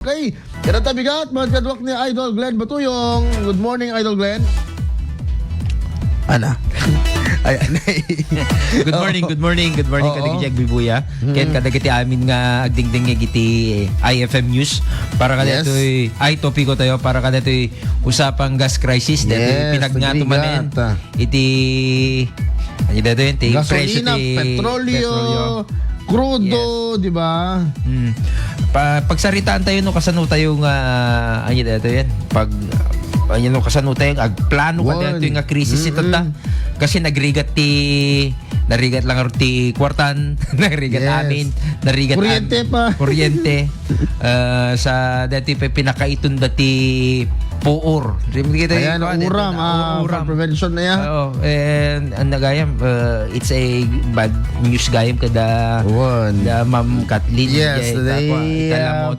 Okay, kinata bigat, mga kadwak ni Idol Glenn Batuyong. Good morning, Idol Glenn. Ana. Ayan. Good morning kadagiti agbibuya. Ken kadagiti amin nga agdingding giti IFM News para kada itoy ay topiko tayo para kada itoy usapang gas crisis dito pinagnato manen iti ano dito yun gasolina, petrolyo, crudo, di ba? Pagsaritaan tayo no kasano tayo nga ano dito yan pag ano kasano tayo agplano kada ito nga krisis ito ta kasi nagrigat lang ti kwartan nagrigat amin nagrigat kuryente sa dati pinakaitun dati puor. Ayan, uram for prevention na yan. And nagayam, it's a bad news gayam kada da Ma'am Kathleen. Yes,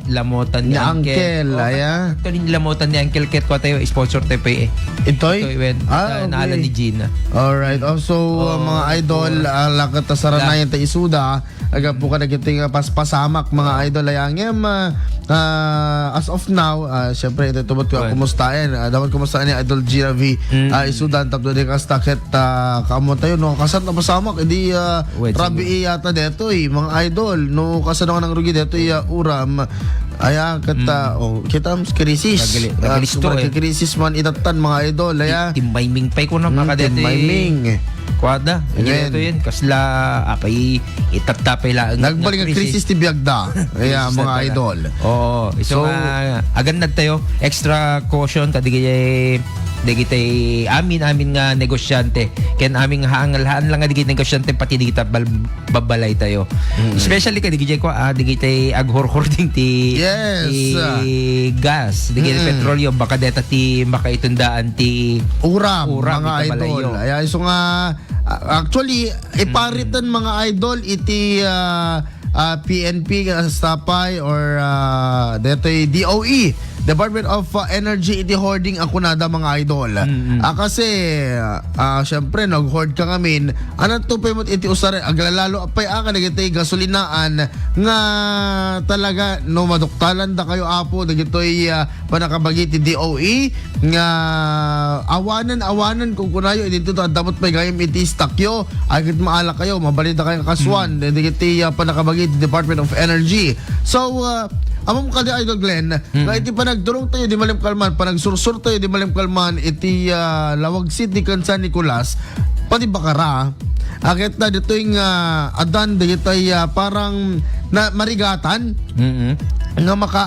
lamotan ni Uncle. Ayan. Ito lamotan ni Uncle Ket ko tayo, sponsor tayo pa eh. Ito'y? Naala ni Gina. Alright. Also, mga idol, lakat na saranayan tayo isuda. Aga po ka nagiting paspasamak mga idol. Ayangem, as of now, syempre, ito tubot ko kumustahin. Dapat kumustahin ni Idol Gira V. Isudan, tapos din ka stakit kaamon tayo. No, kasat na pasamak. Hindi, trabi yata dito mga idol. No, kasat na ng rugi dito uram. Ayan, kita krisis. Krisis man itatan mga idol. Ayan. Timbayming pay ko na makadete. Timbayming. Kwada. Ito yun. Kasla, apay, itatapay lang. Nagbalik ang krisis ti Biagda. Ayan, mga idol. Oo. So, agad tayo. Extra caution. Digitay amin nga negosyante. Ken aming haangalhaan lang nga digitay negosyante pati digitay babalay tayo. Especially kay digitay ko digitay aghorhording ti gas, digitay petrolyo baka deta ti makaitundaan ti uram mga idol. Ay so nga actually iparitan mga idol iti PNP stapay or detoy DOE Department of Energy iti hoarding ako nada mga idol. Kasi syempre nag-hoard ka ngamin anong tupay mo iti usare aglalalo apay nagitay gasolinaan nga talaga no maduktalan da kayo apo nagitoy panakabagi ti DOE nga awanan kung kunayo dito dapat pay gayam iti stakyo agit maala kayo mabalita kayo kaswan nagitay panakabagi ti Department of Energy. So amom kada Idol Glenn, nga iti panagdurong tayo di malim kalman, panagsursur tayo di malim kalman, iti Lawag City Kansan Nicolas, pati Bakara, akit na dito yung adan, dito parang na marigatan, nga maka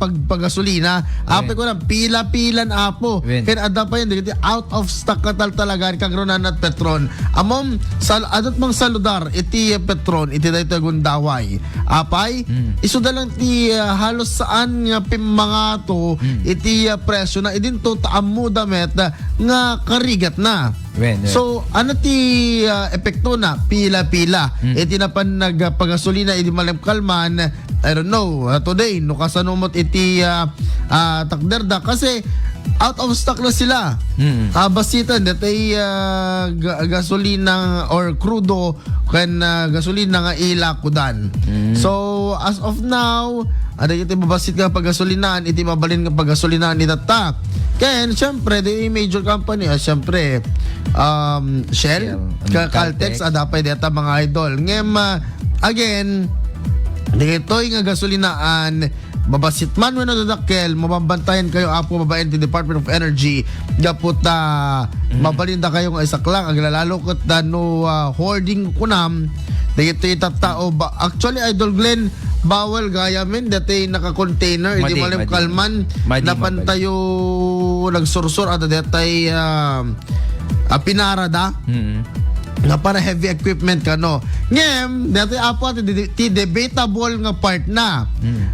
paggasolina ape ko na pila-pilan apo kaya ada pa yun dito out of stock katal talaga kagronan at petron amom adot mang saludar iti petron iti dayto gundaway apay isuda lang ti halos saan nga mga to iti presyo na idin to taammo damet nga karigat na. So ano ti epekto na pila-pila iti na pan nagpagasolina iti malam kalman I don't know today no kasanumot iti takderda kasi out of stock na sila. Basitan datay gasolina or crudo kan gasolina nga ilakudan. So as of now ada iti mabasit nga paggasolinaan iti mabalin nga paggasolinaan ni tata. Ken syempre the major company syempre Shell, Caltex adapay data mga idol. Ngem again dito'y nga gasolinaan mabasit man when nadadakkel mababantayan kayo apo babaen ti Department of Energy gapot mabalinda kayo nga isak lang aglalalo ket no hoarding kunam dito'y tattao ba actually Idol Glenn bawal gayamin dati naka-container hindi malim kalman napantayo nagsursur at datay pinarada nga para heavy equipment kano. Ngem, dati apo ti debatable nga part na.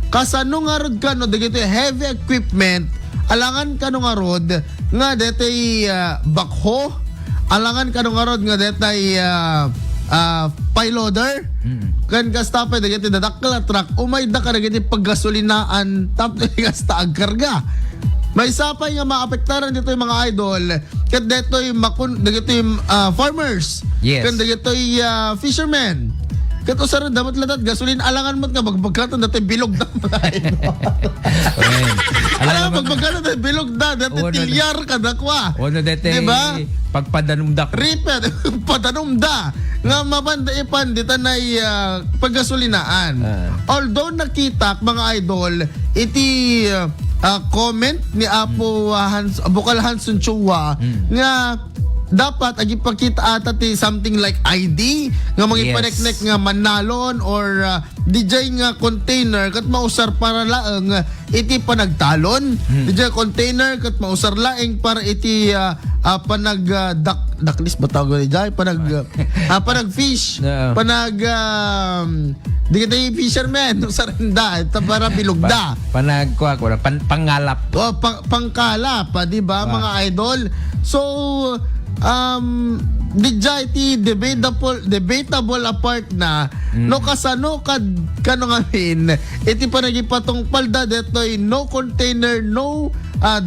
Kasano nga rod kano dagiti heavy equipment alangan kano nga rod nga dati backhoe alangan kano nga rod nga dati payloader kan kastapay dagiti dadakkel truck umay da ka dagiti paggasolinaan tapos kasta agkarga. May sapay nga maapektaran dito yung mga idol kat dito yung dito yung farmers kan dito yung fishermen Kato sa rin, dapat ladat, gasolin, alangan mo't nga, magbagkatan dati bilog na mga idol. Well, Alangan, magbagkatan dati bilog na, dati Oo, tilyar ka dakwa. Ono dete Diba? pagpadanumdak. Ripet, patanumda, nga mabanda ipan, dita na paggasolinaan. Although nakita, mga idol, iti comment ni Apo Bukal Hanson Chua, nga dapat agipakita ata ti something like ID nga magipanek-nek nga manalon or DJ nga container kat mausar para laeng iti panagtalon. DJ container kat mausar laeng para iti panag daklis ba tawag ni Jay panag fish panag di kita yung fisherman sa rinda ito para bilugda pangalap pangkalap di ba mga idol. So iti debatable apart na no kasano kano ngamin iti panagipatong palda detoy no container no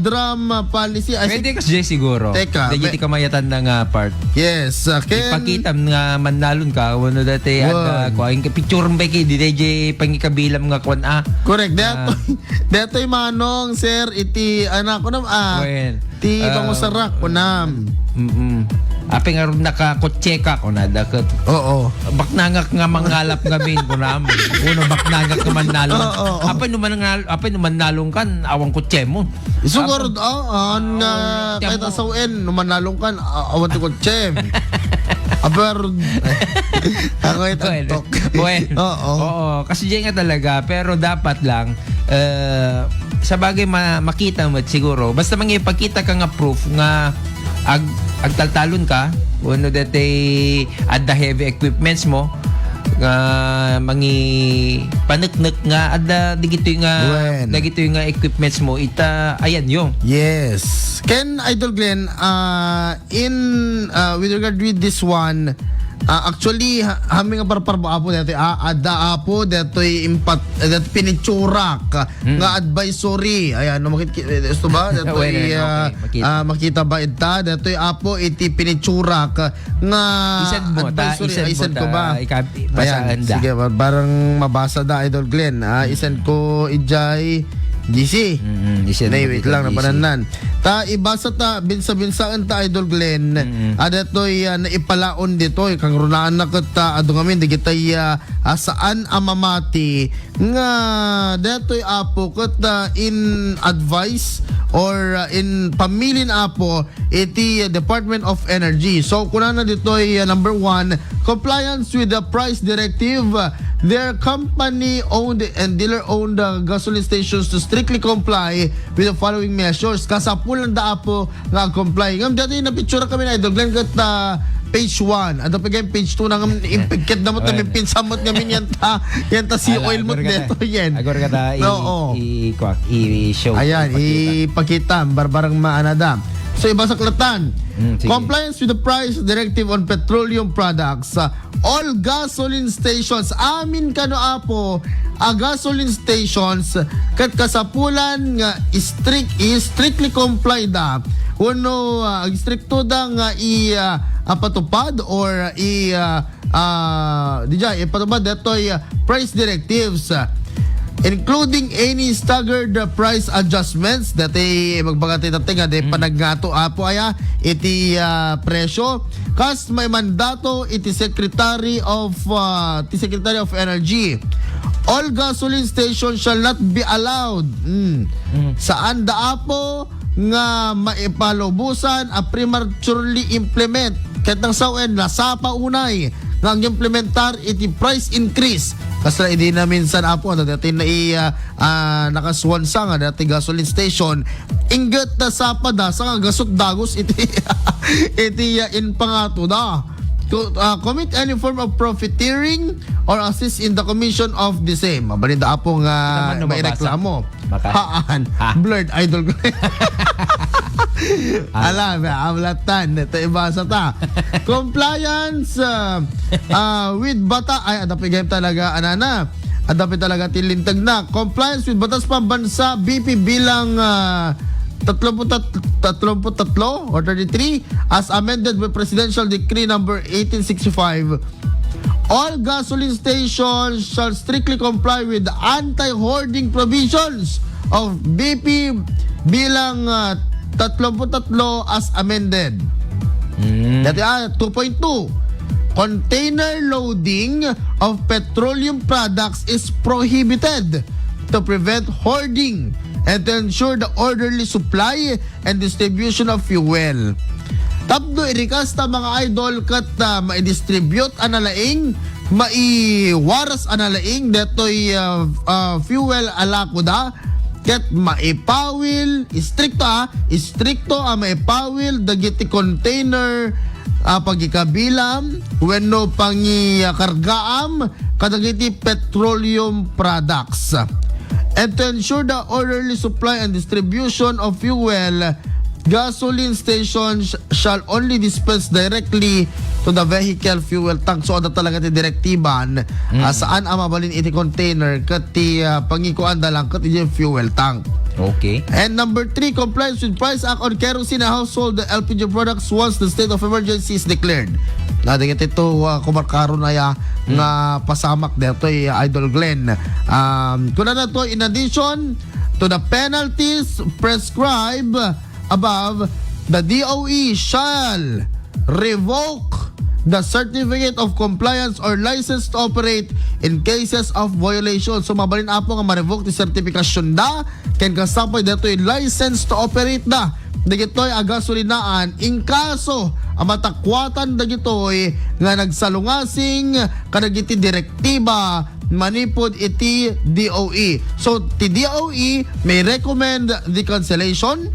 drum policy. Pwede kasi siguro. Teka, Dahil kamayatan na nga part. yes, Ipakita nga manalon ka, ano dati, at kuhain ka, picture ba kayo, di dahil pangikabilam nga kuhan, correct. Detoy manong, sir, iti, anak ko na, ti pangusarak ko na. Ape nga rin nakakotse ka ko na dakat. Oo. Baknangak nga mangalap gamin ko na. Uno baknangak nga manalong. Apay naman nalong kan awang kotse mo. Isuguro kahit asawin numanalong kan awan ti kotse. Aber ako itantok. Oo, kasi diyan nga talaga, pero dapat lang sa bagay makita mo siguro. Basta mangipakita ka nga proof nga agtaltalon ka, ano dati adda heavy equipments mo, mangi paneknek nga adda digito nga equipments mo ayan yung. Yes. Ken Idol Glenn, with regard with this one, actually hami nga parparbo apo dati adda apo datoy impat dat pinitsurak nga advisory ayan no makita ba datoy makita ba ita datoy apo iti pinitsurak nga advisory isend ko ba ayan sige barang mabasa da Idol Glenn isend ko ijay GC. Wait lang na pananan. Ta ibasa ta binsa-binsaan ta Idol Glenn. Adatoy naipalaon dito kang runaan na ket adu ngamin digitay saan amamati nga datoy apo ket in advice or in pamilin apo iti Department of Energy. So kunana ditoy number 1, compliance with the price directive. Their company-owned and dealer-owned gasoline stations to strictly comply with the following measures. Kasapulan da po nga comply. Ngam dati na picture kami na Idol Glenn kat page 1. Ato pa page 2 na ngam impigket na mo ta pinsamot ngamin yan ta si oil mo dito yan. Agor ka ta i-show. Ayan, ipakita barbarang maanada. So ibasaklatan. Compliance with the price directive on petroleum products. All gasoline stations, amin kano apo, gasoline stations kat kasapulan nga strictly comply da. Uno stricto da nga patupad or patupad detoy price directives. Including any staggered price adjustments dati magbagati dati nga de panaggato apo aya iti presyo kas may mandato iti Secretary of Energy. All gasoline stations shall not be allowed saan da apo nga maipalubusan prematurely implement katang sawen nasapa unay nga implementar iti price increase kasi hindi na minsan apo dati na nakaswan sa nga dati gasoline station ingat na sapa da sa nga gasot dagos iti in pangato da to commit any form of profiteering or assist in the commission of the same. Mabalinda apo nga may reklamo. Blurred Idol ko. Alam, amlatan. Ito ibasa ta. Compliance with bata. Ay, adapigay talaga, anana. Adapig talaga tilintag na. Compliance with batas pambansa, BP bilang 33 or 33 as amended by Presidential Decree number 1865 All gasoline stations shall strictly comply with the anti-hoarding provisions of BP bilang 33 as amended. Dati 2.2. Container loading of petroleum products is prohibited to prevent hoarding and to ensure the orderly supply and distribution of fuel. Tapno irikasta mga idol kat ma-distribute analaing, maiwaras analaing detoy fuel alakuda ket maipawil istrikto maipawil dagiti container pagikabilam wenno pangikargaam kadagiti petroleum products. And to ensure the orderly supply and distribution of fuel, gasoline stations shall only dispense directly to the vehicle fuel tank. So, ada talaga ti direktiban saan ang mabalin iti container kati pangikuan dalang kati yung fuel tank. Okay. And number 3, compliance with Price Act on kerosene and household LPG products once the state of emergency is declared. Nadigit ito kumarkaro na ya nga pasamak dito Idol Glenn. Kuna na to, in addition to the penalties prescribed above, the DOE shall revoke the certificate of compliance or license to operate in cases of violation. So mabalin apo nga ma-revoke ti certification da ken kasapoy detoy license to operate da dagitoy agasolinaan in kaso amatakwatan dagitoy nga nagsalungasing kadagiti direktiba manipod iti DOE. So ti DOE may recommend the cancellation,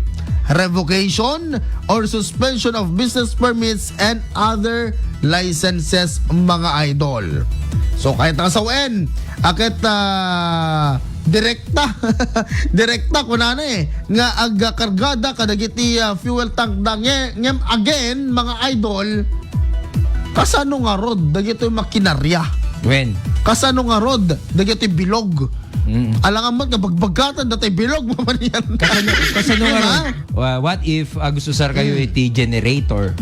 revocation, or suspension of business permits and other licenses mga idol. So kahit nasawen, akit direkta direkta kunana nga agkargada kadagiti fuel tank da ngem again mga idol kasano nga rod dagiti makinarya. When? Kasano nga rod dagiti bilog. Alangan mo kabagbagatan datay bilog mo man yan. Kasano nga what if gusto sar kayo iti generator?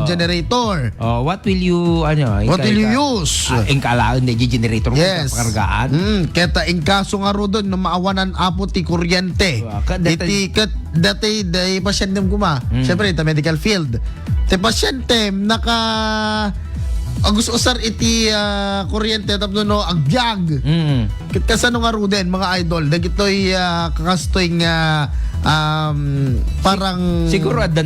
Generator. What will you What will you use? Ingkalaan na generator mo Yes. pakargaan. Keta ingkaso nga ro doon na maawanan apo ti kuryente. Iti kat dati day pasyente mo kuma. Syempre ita medical field. Ti pasyente gusto usar iti kuryente tapno no agbyag. Kit kasano nga ro din mga idol dagitoy kakastoy nga parang siguro ada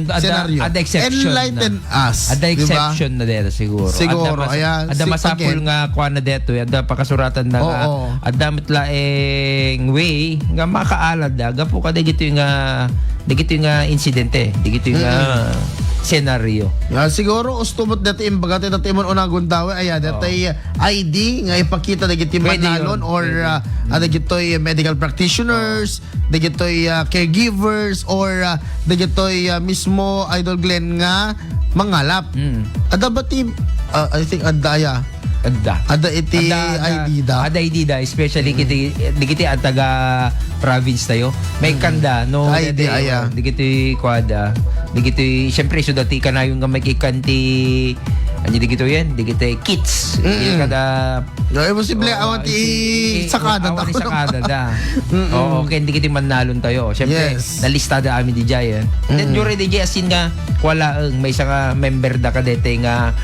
exception. Enlighten us. Ada exception na dito siguro. Siguro ayan. Ada masapul nga kuha na dito. Ada pakasuratan na nga. Ada mitlaeng way nga makaalad da. Gapo ka dagito nga insidente. Dagito nga senaryo. Siguro ustumot dati imbagate dati mon unagon daw dati ID nga ipakita dagiti manalon or dagitoy medical practitioners, dagitoy caregivers or dagitoy mismo Idol Glenn nga mangalap. Ada bati I think adaya. Ada iti ID da. Ada ID da especially kiti ang taga province tayo. May kanda no ID aya. Digiti kwada. Digiti syempre so dati kanayon nga may kikanti digito yan, digiti kits. Kada imposible awan ti sakada awan ti sakada da. Oo, ken digiti manalon tayo. Syempre nalistada amin di jay. Then jure di jay asin nga wala may isa nga member da kadete nga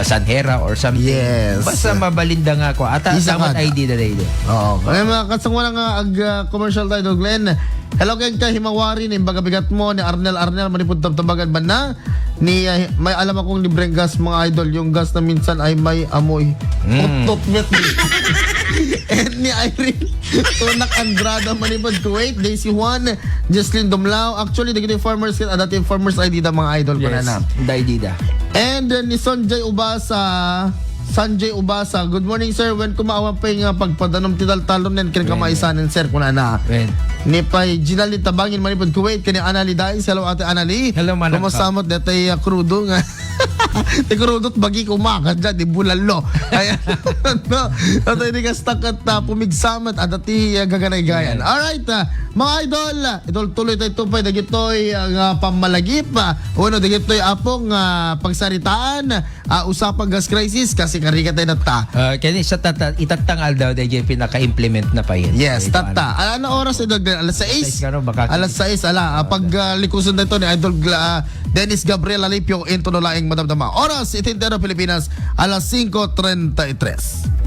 Sanhera or something. Yes. Basta mabalinda nga ko. Ata dapat ID da daydo. Oo. Kaya mga kasangwala nga commercial tayo Glenn. Hello kay Himawari ni bagabigat mo ni Arnel manipud tabtabagan ba na ni may alam akong libreng gas mga idol yung gas na minsan ay may amoy. Top net. And ni Irene Tunak Andrada manipud Kuwait, Daisy Juan, Jesslyn Dumlao. Actually dagiti farmers kit adating farmers ID da mga idol ko na. ID da. And ni Sanjay Ubasa, good morning sir. When kumaawa pa yung pagpadanom tidal-talon nen kin kamaisanen sir kunana. Ni pay Ginali Tabangin manipod Kuwait kani Anali Dais. Hello ate Anali. Hello manang. Kumusamot detay krudo nga. Tikurudot bagi kumakas dyan, di bulalo. Kaya, no, at hindi ka stuck at pumigsamat at ati gaganay gayan. Alright, mga idol tuloy tayo tupay, dagitoy ang pamalagip, uno, dagitoy apong pagsaritaan, usapang gas crisis, kasi karika tayo nata. Kaya sa itatangal daw dahil yung pinaka-implement na pa yun. Yes, tata. Ano oras idol Glenn? Alas 6? Alas 6, paglikusan na ito ni Idol Dennis Gabriel Alipio into no laing madamdama. Oras, itintero Pilipinas, alas 5:33.